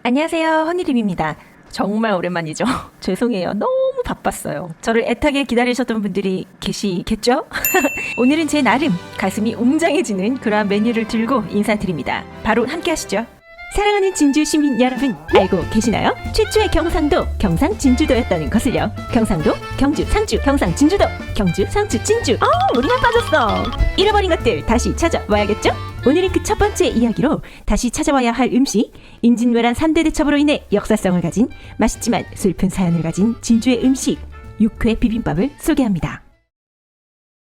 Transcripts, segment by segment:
안녕하세요, 허니림입니다. 정말 오랜만이죠. 죄송해요. 너무 바빴어요. 저를 애타게 기다리셨던 분들이 계시겠죠? 오늘은 제 나름 가슴이 웅장해지는 그러한 메뉴를 들고 인사드립니다. 바로 함께 하시죠. 사랑하는 진주 시민 여러분, 알고 계시나요? 최초의 경상도 경상 진주도였다는 것을요. 경상도, 경주, 상주, 경상, 진주도, 경주, 상주, 진주. 우리만 빠졌어. 잃어버린 것들 다시 찾아와야겠죠? 오늘은 그 첫 번째 이야기로 다시 찾아와야 할 음식, 임진왜란 3대 대첩으로 인해 역사성을 가진 맛있지만 슬픈 사연을 가진 진주의 음식, 육회 비빔밥을 소개합니다.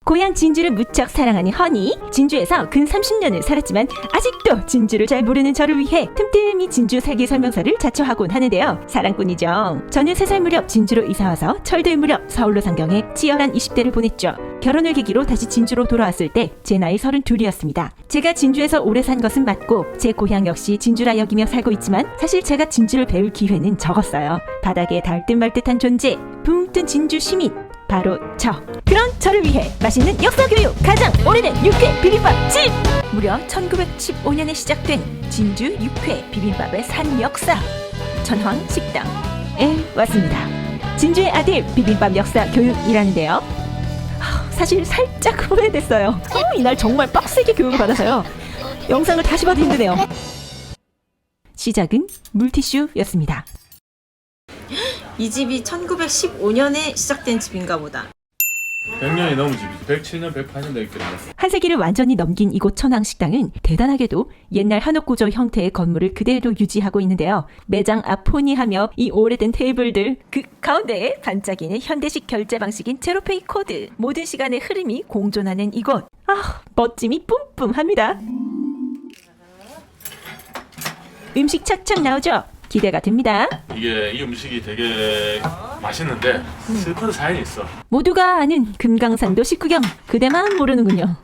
고향 진주를 무척 사랑하는 허니, 진주에서 근 30년을 살았지만 아직도 진주를 잘 모르는 저를 위해 틈틈이 진주 살기 설명서를 자처하곤 하는데요. 사랑꾼이죠. 저는 3살 무렵 진주로 이사와서 철들 무렵 서울로 상경해 치열한 20대를 보냈죠. 결혼을 계기로 다시 진주로 돌아왔을 때 제 나이 32이었습니다. 제가 진주에서 오래 산 것은 맞고 제 고향 역시 진주라 여기며 살고 있지만 사실 제가 진주를 배울 기회는 적었어요. 바닥에 닿을 듯 말 듯한 존재, 붕 뜬 진주 시민, 바로 그런 저를 위해 맛있는 역사교육 가장 오래된 육회 비빔밥집! 무려 1915년에 시작된 진주 육회 비빔밥의 산 역사, 전황 식당에 왔습니다. 진주의 아들 비빔밥 역사 교육이라는데요. 사실 살짝 후회됐어요. 이날 정말 빡세게 교육을 받아서요. 영상을 다시 봐도 힘드네요. 시작은 물티슈였습니다. 이 집이 1915년에 시작된 집인가 보다. 100년이 넘은 집이지. 107년, 108년 되겠겠네. 한 세기를 완전히 넘긴 이곳 천황식당은 대단하게도 옛날 한옥구조 형태의 건물을 그대로 유지하고 있는데요. 매장 앞 포니하며 이 오래된 테이블들, 그 가운데에 반짝이는 현대식 결제 방식인 제로페이 코드, 모든 시간의 흐름이 공존하는 이곳. 멋짐이 뿜뿜합니다. 음식 착착 나오죠? 기대가 됩니다. 이 음식이 되게 맛있는데 슬픈 사연이 있어. 모두가 아는 금강산도 19경, 그대만 모르는군요.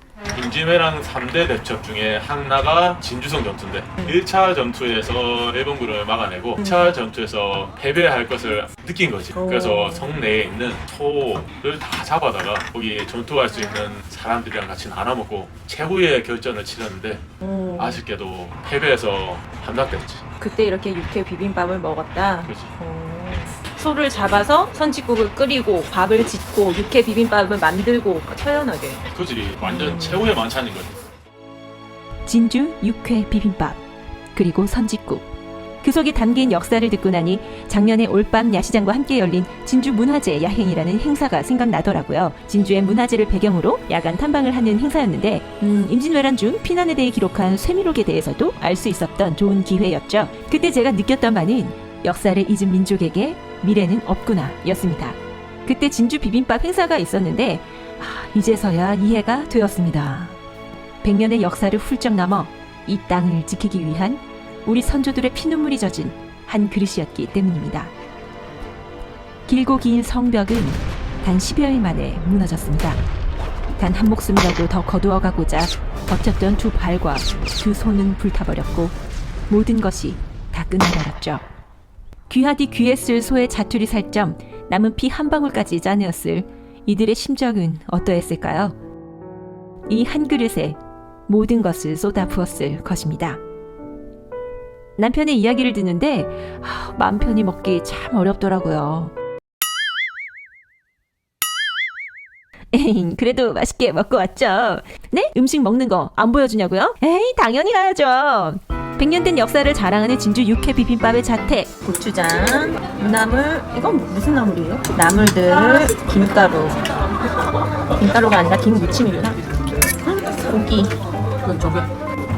임진왜란 3대 대첩 중에 하나가 진주성 전투인데 1차 전투에서 일본군을 막아내고 2차 전투에서 패배할 것을 느낀 거지. 그래서 성 내에 있는 소를 다 잡아다가 거기 전투할 수 있는 사람들이랑 같이 나눠먹고 최후의 결전을 치렀는데 아쉽게도 패배해서 함락됐지. 그때 이렇게 육회 비빔밥을 먹었다. 그렇지. 소를 잡아서 선짓국을 끓이고 밥을 짓고 육회 비빔밥을 만들고 처연하게. 그지. 완전 최후의 만찬인 거지. 진주 육회 비빔밥, 그리고 선짓국. 그 속에 담긴 역사를 듣고 나니 작년에 올밤 야시장과 함께 열린 진주 문화제 야행이라는 행사가 생각나더라고요. 진주의 문화제를 배경으로 야간 탐방을 하는 행사였는데 임진왜란 중 피난에 대해 기록한 쇠미록에 대해서도 알 수 있었던 좋은 기회였죠. 그때 제가 느꼈던 바는 역사를 잊은 민족에게 미래는 없구나 였습니다. 그때 진주 비빔밥 행사가 있었는데 이제서야 이해가 되었습니다. 100년의 역사를 훌쩍 넘어 이 땅을 지키기 위한 우리 선조들의 피눈물이 젖은 한 그릇이었기 때문입니다. 길고 긴 성벽은 단 10여일 만에 무너졌습니다. 단 한 목숨이라도 더 거두어가고자 버텼던 두 발과 두 손은 불타버렸고 모든 것이 다 끝나버렸죠. 귀하디 귀했을 소의 자투리 살점, 남은 피 한 방울까지 짜내었을 이들의 심정은 어떠했을까요? 이 한 그릇에 모든 것을 쏟아부었을 것입니다. 남편의 이야기를 듣는데 마음 편히 먹기 참 어렵더라고요. 에이, 그래도 맛있게 먹고 왔죠. 네? 음식 먹는 거 안 보여주냐고요? 에이, 당연히 가야죠. 100년 된 역사를 자랑하는 진주 육회 비빔밥의 자태. 고추장, 무나물, 이건 무슨 나물이에요? 나물들, 김가루. 김가루가 아니라 김무침이구나. 고기. 그건 저게.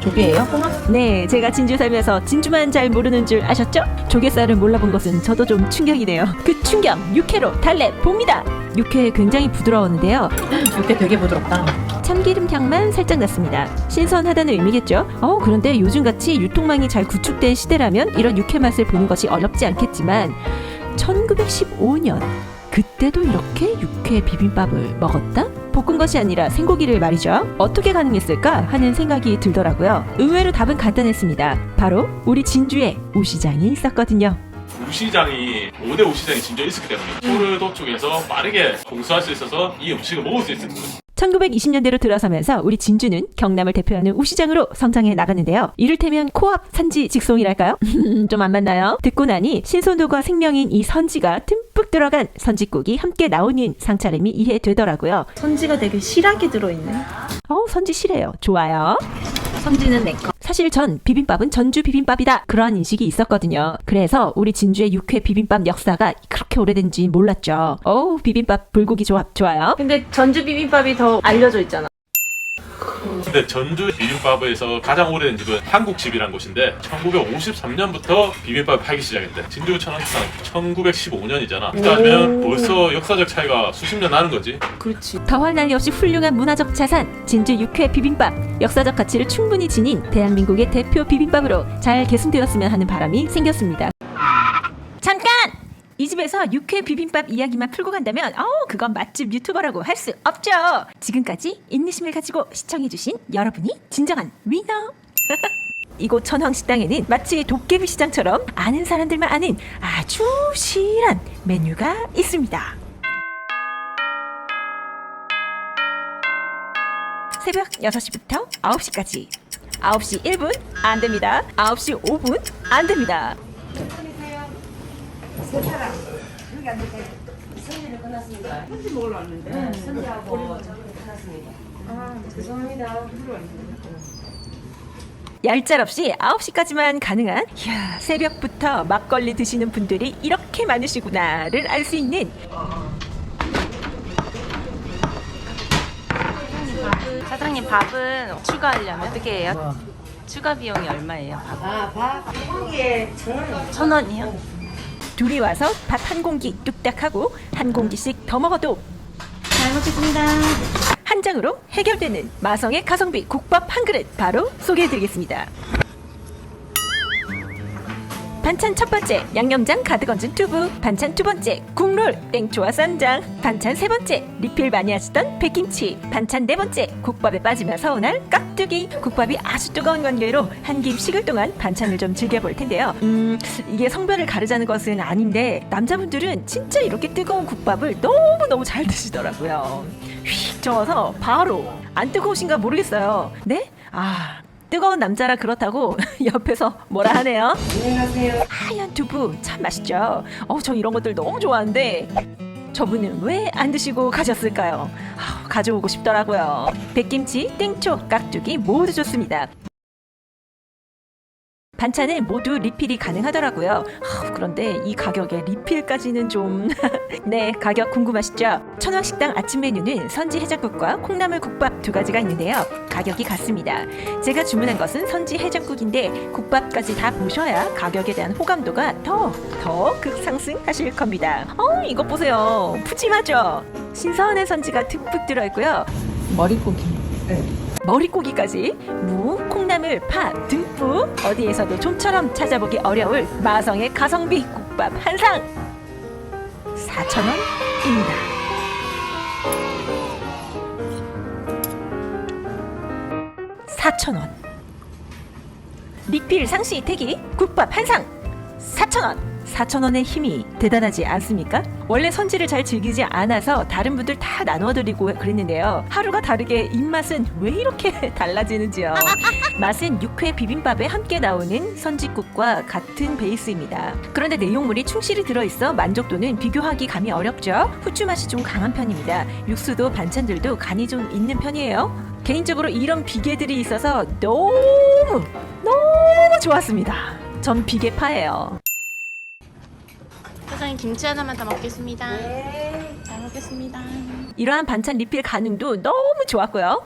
조개예요? 네, 제가 진주 살면서 진주만 잘 모르는 줄 아셨죠? 조개살을 몰라본 것은 저도 좀 충격이네요. 그 충격, 육회로 달래봅니다. 육회 굉장히 부드러웠는데요. 육회 되게 부드럽다. 참기름 향만 살짝 났습니다. 신선하다는 의미겠죠? 그런데 요즘같이 유통망이 잘 구축된 시대라면 이런 육회 맛을 보는 것이 어렵지 않겠지만 1915년 그때도 이렇게 육회 비빔밥을 먹었다? 볶은 것이 아니라 생고기를 말이죠. 어떻게 가능했을까 하는 생각이 들더라고요. 의외로 답은 간단했습니다. 바로 우리 진주에 우시장이 있었거든요. 우시장이 5대 우시장이 진주에 있었기 때문에 소를 도축해서 빠르게 공수할 수 있어서 이 음식을 먹을 수 있었던 거지. 1920년대로 들어서면서 우리 진주는 경남을 대표하는 우시장으로 성장해 나갔는데요. 이를테면 코앞 산지 직송이랄까요? 좀 안 맞나요? 듣고 나니 신선도가 생명인 이 선지가 듬뿍 들어간 선지국이 함께 나오는 상차림이 이해되더라고요. 선지가 되게 실하게 들어있네. 선지 실해요. 좋아요. 선지는 내 거. 사실 전 비빔밥은 전주 비빔밥이다 그러한 인식이 있었거든요. 그래서 우리 진주의 육회 비빔밥 역사가 그렇게 오래된지 몰랐죠. 비빔밥 불고기 조합 좋아요. 근데 전주 비빔밥이 더 알려져 있잖아. 근데 전주 비빔밥에서 가장 오래된 집은 한국집이란 곳인데 1953년부터 비빔밥을 팔기 시작했대. 진주 천왕식당 1915년이잖아. 그러면 벌써 역사적 차이가 수십 년 나는 거지. 그렇지. 더할 나위 없이 훌륭한 문화적 자산 진주 육회 비빔밥 역사적 가치를 충분히 지닌 대한민국의 대표 비빔밥으로 잘 계승되었으면 하는 바람이 생겼습니다. 잠깐! 이 집에서 육회 비빔밥 이야기만 풀고 간다면 그건 맛집 유튜버라고 할 수 없죠. 지금까지 인내심을 가지고 시청해주신 여러분이 진정한 위너. 이곳 천황식당에는 마치 도깨비 시장처럼 아는 사람들만 아는 아주 실한 메뉴가 있습니다. 새벽 6시부터 9시까지 9시 1분 안 됩니다. 9시 5분 안 됩니다. 선지를 끝났습니다. 선지 먹으러 왔는데 선지하고 저기 끝났습니다. 죄송합니다. 얄짤없이 9시까지만 가능한 새벽부터 막걸리 드시는 분들이 이렇게 많으시구나를 알 수 있는 사장님 밥은 추가하려면 어떻게 해요? 추가 비용이 얼마예요? 밥 고기에 1,000원. 1,000원이요? 둘이 와서 밥 한 공기 뚝딱 하고 한 공기씩 더 먹어도 잘 먹겠습니다. 한 장으로 해결되는 마성의 가성비 국밥 한 그릇 바로 소개해드리겠습니다. 반찬 첫 번째 양념장 가득 얹은 두부, 반찬 두 번째 국룰 땡초와 쌈장, 반찬 세 번째 리필 많이 하시던 백김치, 반찬 네 번째 국밥에 빠지면 서운할 깍두기. 국밥이 아주 뜨거운 관계로 한 김 식을 동안 반찬을 좀 즐겨볼 텐데요. 이게 성별을 가르자는 것은 아닌데 남자분들은 진짜 이렇게 뜨거운 국밥을 너무너무 잘 드시더라고요. 휙 저어서 바로. 안 뜨거우신가 모르겠어요. 네? 뜨거운 남자라 그렇다고 옆에서 뭐라 하네요. 안녕하세요. 하얀 두부 참 맛있죠. 저 이런 것들 너무 좋아하는데 저분은 왜 안 드시고 가셨을까요? 가져오고 싶더라고요. 백김치, 땡초, 깍두기 모두 좋습니다. 반찬은 모두 리필이 가능하더라고요. 그런데 이 가격에 리필까지는 좀... 네, 가격 궁금하시죠? 천왕식당 아침 메뉴는 선지 해장국과 콩나물 국밥 두 가지가 있는데요. 가격이 같습니다. 제가 주문한 것은 선지 해장국인데 국밥까지 다 보셔야 가격에 대한 호감도가 더 급상승하실 겁니다. 이것 보세요. 푸짐하죠? 신선한 선지가 듬뿍 들어있고요. 머릿고기까지 무, 콩나물, 파 듬뿍 어디에서도 좀처럼 찾아보기 어려울 마성의 가성비 국밥 한 상 4,000원입니다. (4,000원) 리필 상시 대기 국밥 한 상 4,000원. 4,000원의 힘이 대단하지 않습니까? 원래 선지를 잘 즐기지 않아서 다른 분들 다 나눠드리고 그랬는데요. 하루가 다르게 입맛은 왜 이렇게 달라지는지요. 맛은 육회 비빔밥에 함께 나오는 선지국과 같은 베이스입니다. 그런데 내용물이 충실히 들어있어 만족도는 비교하기 감이 어렵죠. 후추 맛이 좀 강한 편입니다. 육수도 반찬들도 간이 좀 있는 편이에요. 개인적으로 이런 비계들이 있어서 너무 좋았습니다. 전 비계파예요. 사장님 김치 하나만 더 먹겠습니다. 네. 잘 먹겠습니다. 이러한 반찬 리필 가능도 너무 좋았고요.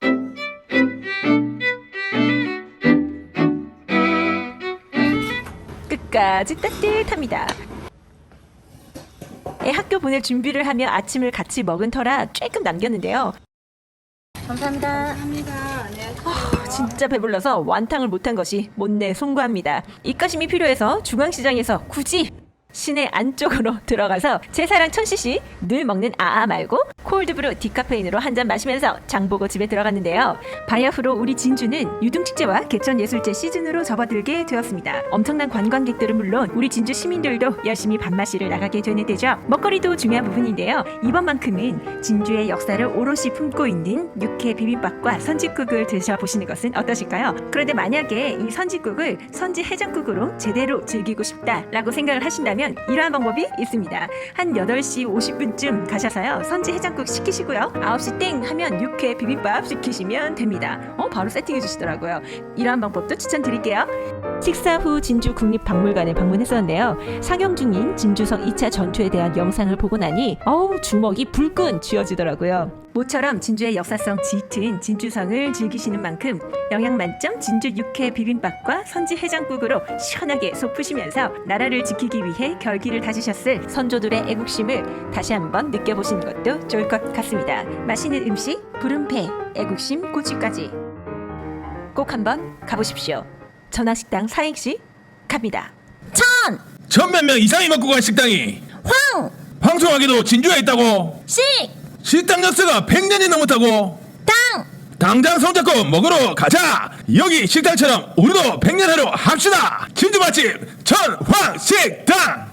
끝까지 따뜻합니다. 애 학교 보낼 준비를 하며 아침을 같이 먹은 터라 조금 남겼는데요. 감사합니다. 진짜 배불러서 완탕을 못한 것이 못내 송구합니다. 입가심이 필요해서 중앙시장에서 굳이 시내 안쪽으로 들어가서 제 사랑 천시씨 늘 먹는 아아 말고 콜드브루 디카페인으로 한 잔 마시면서 장보고 집에 들어갔는데요. 바야흐로 우리 진주는 유등축제와 개천예술제 시즌으로 접어들게 되었습니다. 엄청난 관광객들은 물론 우리 진주 시민들도 열심히 밥마시러 나가게 되는 데죠. 먹거리도 중요한 부분인데요. 이번만큼은 진주의 역사를 오롯이 품고 있는 육회 비빔밥과 선짓국을 드셔보시는 것은 어떠실까요? 그런데 만약에 이 선짓국을 선지 해장국으로 제대로 즐기고 싶다라고 생각을 하신다면 이러한 방법이 있습니다. 한 8시 50분쯤 가셔서요. 선지 해장국 시키시고요. 9시 땡 하면 육회 비빔밥 시키시면 됩니다. 바로 세팅해 주시더라고요. 이러한 방법도 추천드릴게요. 식사 후 진주 국립박물관에 방문했었는데요. 상영 중인 진주성 2차 전투에 대한 영상을 보고 나니 주먹이 불끈 쥐어지더라고요. 모처럼 진주의 역사성 짙은 진주성을 즐기시는 만큼 영양 만점 진주 육회 비빔밥과 선지 해장국으로 시원하게 속 푸시면서 나라를 지키기 위해 결기를 다지셨을 선조들의 애국심을 다시 한번 느껴보시는 것도 좋을 것 같습니다. 맛있는 음식, 부른 배, 애국심 고취까지 꼭 한번 가보십시오. 전화식당 사행시 갑니다. 천몇 명 이상이 먹고 간 식당이 황송하게도 진주에 있다고. 식당 역사가 100년이 넘었다고. 당장 손잡고 먹으러 가자. 여기 식당처럼 우리도 100년 하러 합시다. 진주 맛집 천황식당.